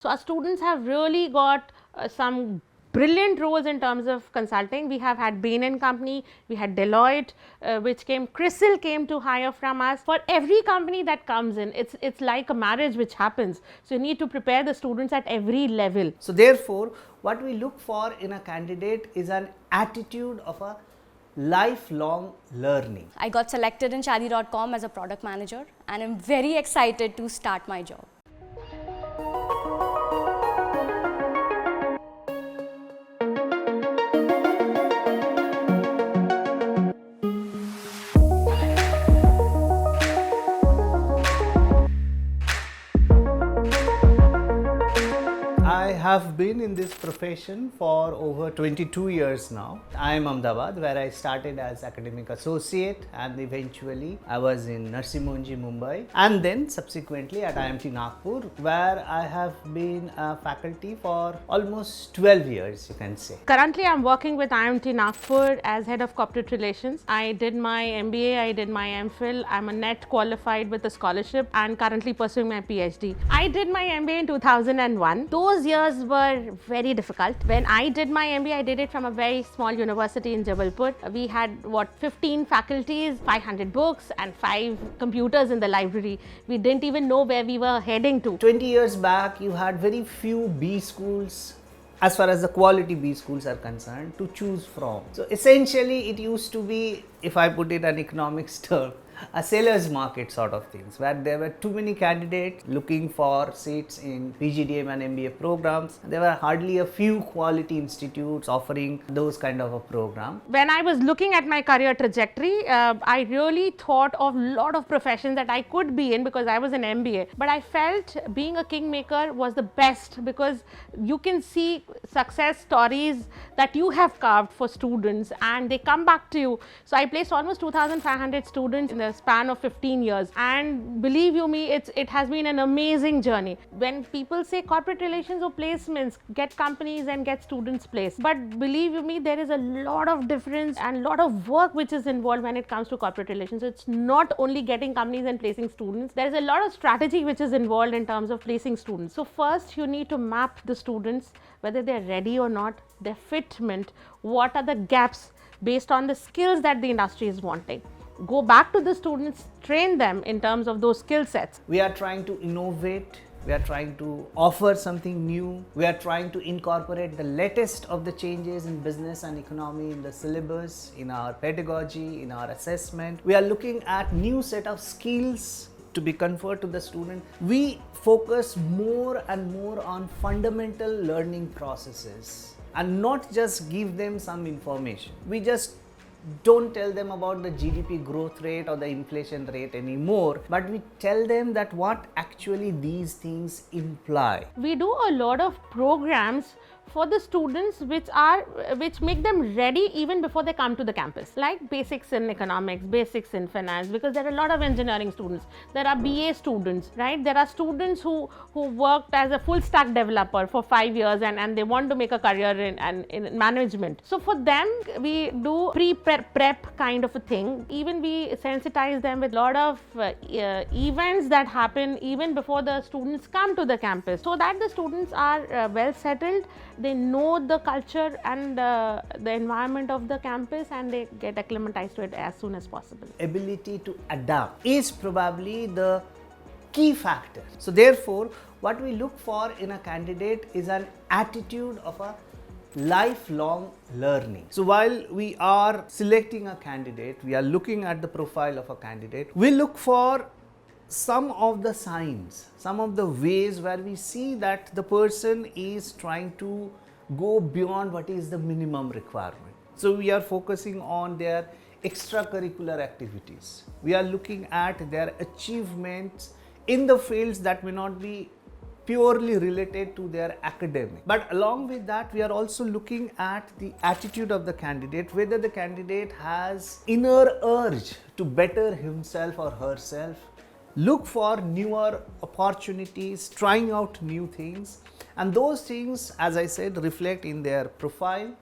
So our students have really got some brilliant roles in terms of consulting. We have had Bain and Company, we had Deloitte, CRISIL came to hire from us. For every company that comes in, it's like a marriage which happens. So you need to prepare the students at every level. So therefore, what we look for in a candidate is an attitude of a lifelong learning. I got selected in Shaadi.com as a product manager and I'm very excited to start my job. I have been in this profession for over 22 years now. I am Ahmedabad, where I started as academic associate, and eventually I was in Narsimhanji, Mumbai, and then subsequently at IMT Nagpur, where I have been a faculty for almost 12 years, you can say. Currently I'm working with IMT Nagpur as head of corporate relations. I did my MBA, I did my MPhil. I'm a NET qualified with a scholarship and currently pursuing my PhD. I did my MBA in 2001. Those years were very difficult. When I did my MBA, I did it from a very small university in Jabalpur. We had 15 faculties, 500 books and 5 computers in the library. We didn't even know where we were heading to. 20 years back, you had very few B schools, as far as the quality B schools are concerned, to choose from. So essentially it used to be, if I put it in economics term, a seller's market sort of things, where there were too many candidates looking for seats in PGDM and MBA programs. There were hardly a few quality institutes offering those kind of a program. When I was looking at my career trajectory, I really thought of a lot of professions that I could be in because I was an MBA. But I felt being a kingmaker was the best because you can see success stories that you have carved for students and they come back to you. So I placed almost 2,500 students in the span of 15 years, and believe you me, it has been an amazing journey. When people say corporate relations or placements, get companies and get students placed, but believe you me, there is a lot of difference and a lot of work which is involved when it comes to corporate relations. It's not only getting companies and placing students, there is a lot of strategy which is involved in terms of placing students. So first you need to map the students, whether they're ready or not, their fitment, what are the gaps based on the skills that the industry is wanting. Go back to the students, train them in terms of those skill sets. We are trying to innovate, we are trying to offer something new, we are trying to incorporate the latest of the changes in business and economy in the syllabus, in our pedagogy, in our assessment. We are looking at new set of skills to be conferred to the student. We focus more and more on fundamental learning processes and not just give them some information. We just don't tell them about the GDP growth rate or the inflation rate anymore, but we tell them that what actually these things imply. We do a lot of programs for the students which make them ready even before they come to the campus, like basics in economics, basics in finance, because there are a lot of engineering students, there are BA students, right? There are students who worked as a full stack developer for 5 years and they want to make a career in management. So for them we do pre-prep kind of a thing. Even we sensitize them with a lot of events that happen even before the students come to the campus, so that the students are well settled. They know the culture and the environment of the campus and they get acclimatized to it as soon as possible. Ability to adapt is probably the key factor. So therefore, what we look for in a candidate is an attitude of a lifelong learning. So while we are selecting a candidate, we are looking at the profile of a candidate, we look for some of the signs, some of the ways where we see that the person is trying to go beyond what is the minimum requirement. So we are focusing on their extracurricular activities. We are looking at their achievements in the fields that may not be purely related to their academic. But along with that, we are also looking at the attitude of the candidate, whether the candidate has inner urge to better himself or herself, look for newer opportunities, trying out new things, and those things, as I said, reflect in their profile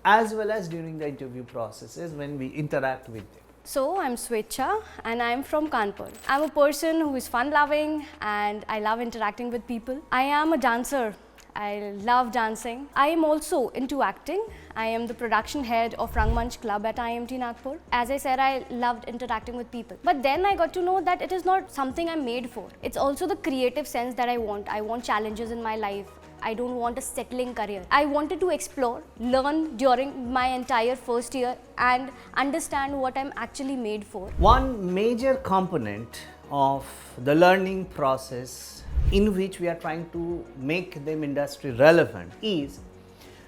as well as during the interview processes when we interact with them. So, I'm Swecha and I'm from Kanpur. I'm a person who is fun-loving and I love interacting with people. I am a dancer. I love dancing. I am also into acting. I am the production head of Rangmanch Club at IMT Nagpur. As I said, I loved interacting with people. But then I got to know that it is not something I'm made for. It's also the creative sense that I want. I want challenges in my life. I don't want a settling career. I wanted to explore, learn during my entire first year and understand what I'm actually made for. One major component of the learning process in which we are trying to make them industry relevant is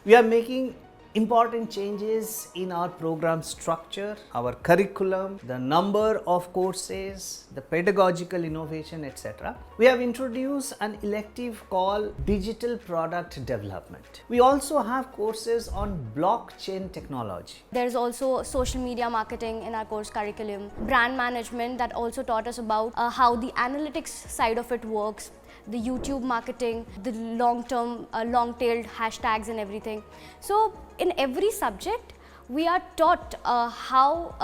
we are making important changes in our program structure, our curriculum, the number of courses, the pedagogical innovation, etc. We have introduced an elective called Digital Product Development. We also have courses on blockchain technology. There's also social media marketing in our course curriculum, brand management that also taught us about how the analytics side of it works, the YouTube marketing, the long-term, long-tailed hashtags and everything. So in every subject, we are taught how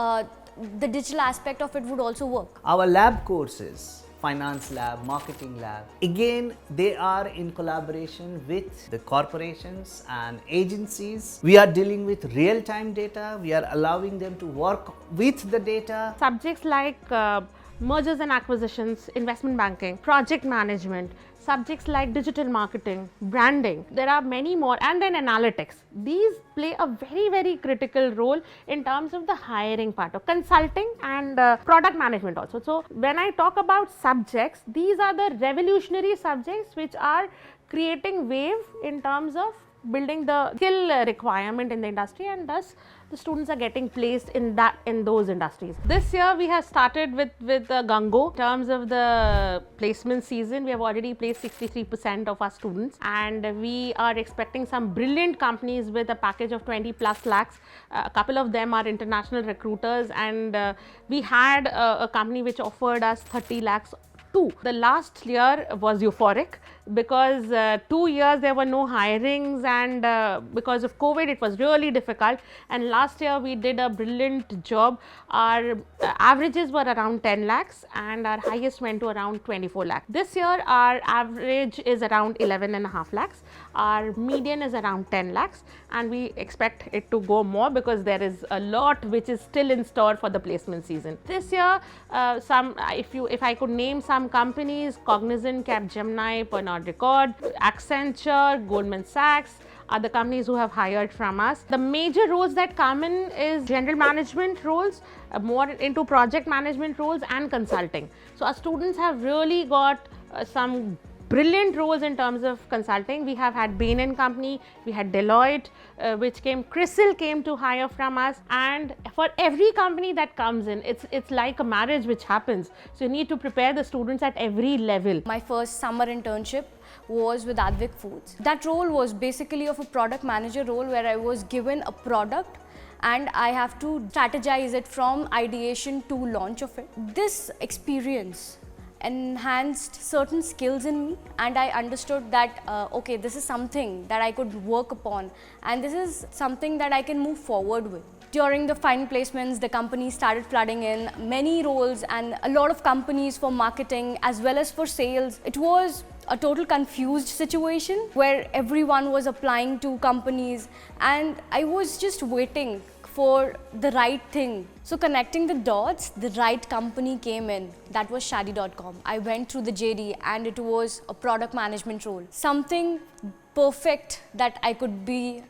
the digital aspect of it would also work. Our lab courses, finance lab, marketing lab, again they are in collaboration with the corporations and agencies. We are dealing with real-time data. We are allowing them to work with the data. Subjects like mergers and acquisitions, investment banking, project management, subjects like digital marketing, branding, there are many more, and then analytics. These play a very, very critical role in terms of the hiring part of consulting and product management also. So when I talk about subjects, these are the revolutionary subjects which are creating wave in terms of building the skill requirement in the industry, and thus the students are getting placed in those industries. This year we have started with Gango. In terms of the placement season, we have already placed 63% of our students, and we are expecting some brilliant companies with a package of 20 plus lakhs. A couple of them are international recruiters, and we had a company which offered us 30 lakhs too. The last year was euphoric because 2 years there were no hirings, and because of COVID it was really difficult, and last year we did a brilliant job. Our averages were around 10 lakhs and our highest went to around 24 lakhs. This year our average is around 11.5 lakhs. Our median is around 10 lakhs, and we expect it to go more because there is a lot which is still in store for the placement season. This year, if I could name some companies, Cognizant, Capgemini, Pernod Ricard, Accenture, Goldman Sachs are the companies who have hired from us. The major roles that come in is general management roles, more into project management roles, and consulting. So our students have really got some brilliant roles in terms of consulting. We have had Bain & Company, we had Deloitte, CRISIL came to hire from us, and for every company that comes in, it's like a marriage which happens. So you need to prepare the students at every level. My first summer internship was with Advik Foods. That role was basically of a product manager role where I was given a product and I have to strategize it from ideation to launch of it. This experience enhanced certain skills in me, and I understood that okay, this is something that I could work upon and this is something that I can move forward with. During the final placements, the company started flooding in many roles and a lot of companies for marketing as well as for sales. It was a total confused situation where everyone was applying to companies and I was just waiting for the right thing. So connecting the dots, the right company came in. That was Shadi.com. I went through the JD and it was a product management role. Something perfect that I could be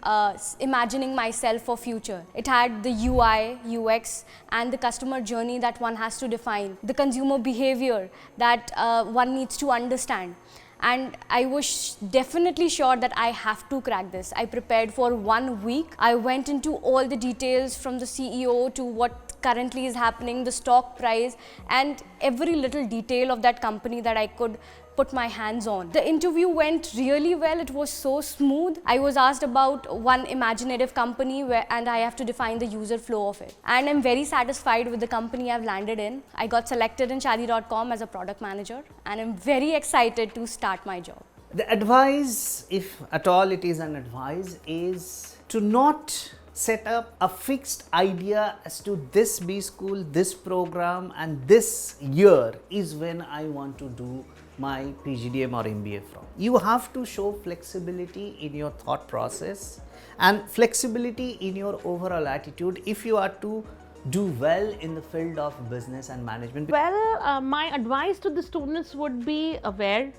imagining myself for future. It had the UI, UX and the customer journey that one has to define, the consumer behavior that one needs to understand. And I was definitely sure that I have to crack this. I prepared for 1 week. I went into all the details from the CEO to what currently is happening, the stock price, and every little detail of that company that I could put my hands on. The interview went really well. It was so smooth. I was asked about one imaginative company and I have to define the user flow of it. And I'm very satisfied with the company I've landed in. I got selected in Shadi.com as a product manager and I'm very excited to start my job. The advice, if at all it is an advice, is to not set up a fixed idea as to this B school, this program, and this year is when I want to do my PGDM or MBA from. You have to show flexibility in your thought process and flexibility in your overall attitude if you are to do well in the field of business and management. Well, my advice to the students would be aware.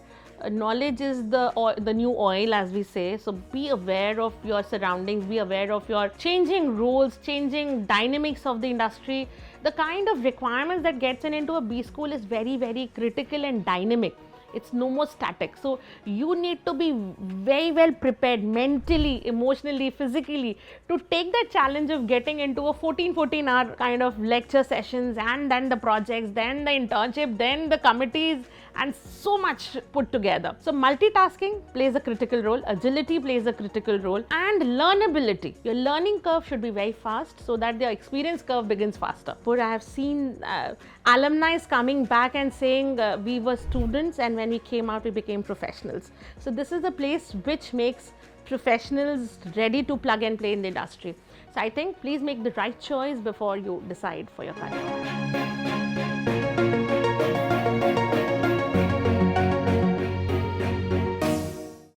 Knowledge is the new oil, as we say. So be aware of your surroundings, be aware of your changing roles, changing dynamics of the industry. The kind of requirements that gets into a B school is very, very critical and dynamic. It's no more static. So you need to be very well prepared mentally, emotionally, physically to take the challenge of getting into a 14 hour kind of lecture sessions, and then the projects, then the internship, then the committees, and so much put together. So multitasking plays a critical role, agility plays a critical role, and learnability. Your learning curve should be very fast so that the experience curve begins faster. But I have seen alumni coming back and saying we were students, and when we came out we became professionals. So this is a place which makes professionals ready to plug and play in the industry. So I think please make the right choice before you decide for your career.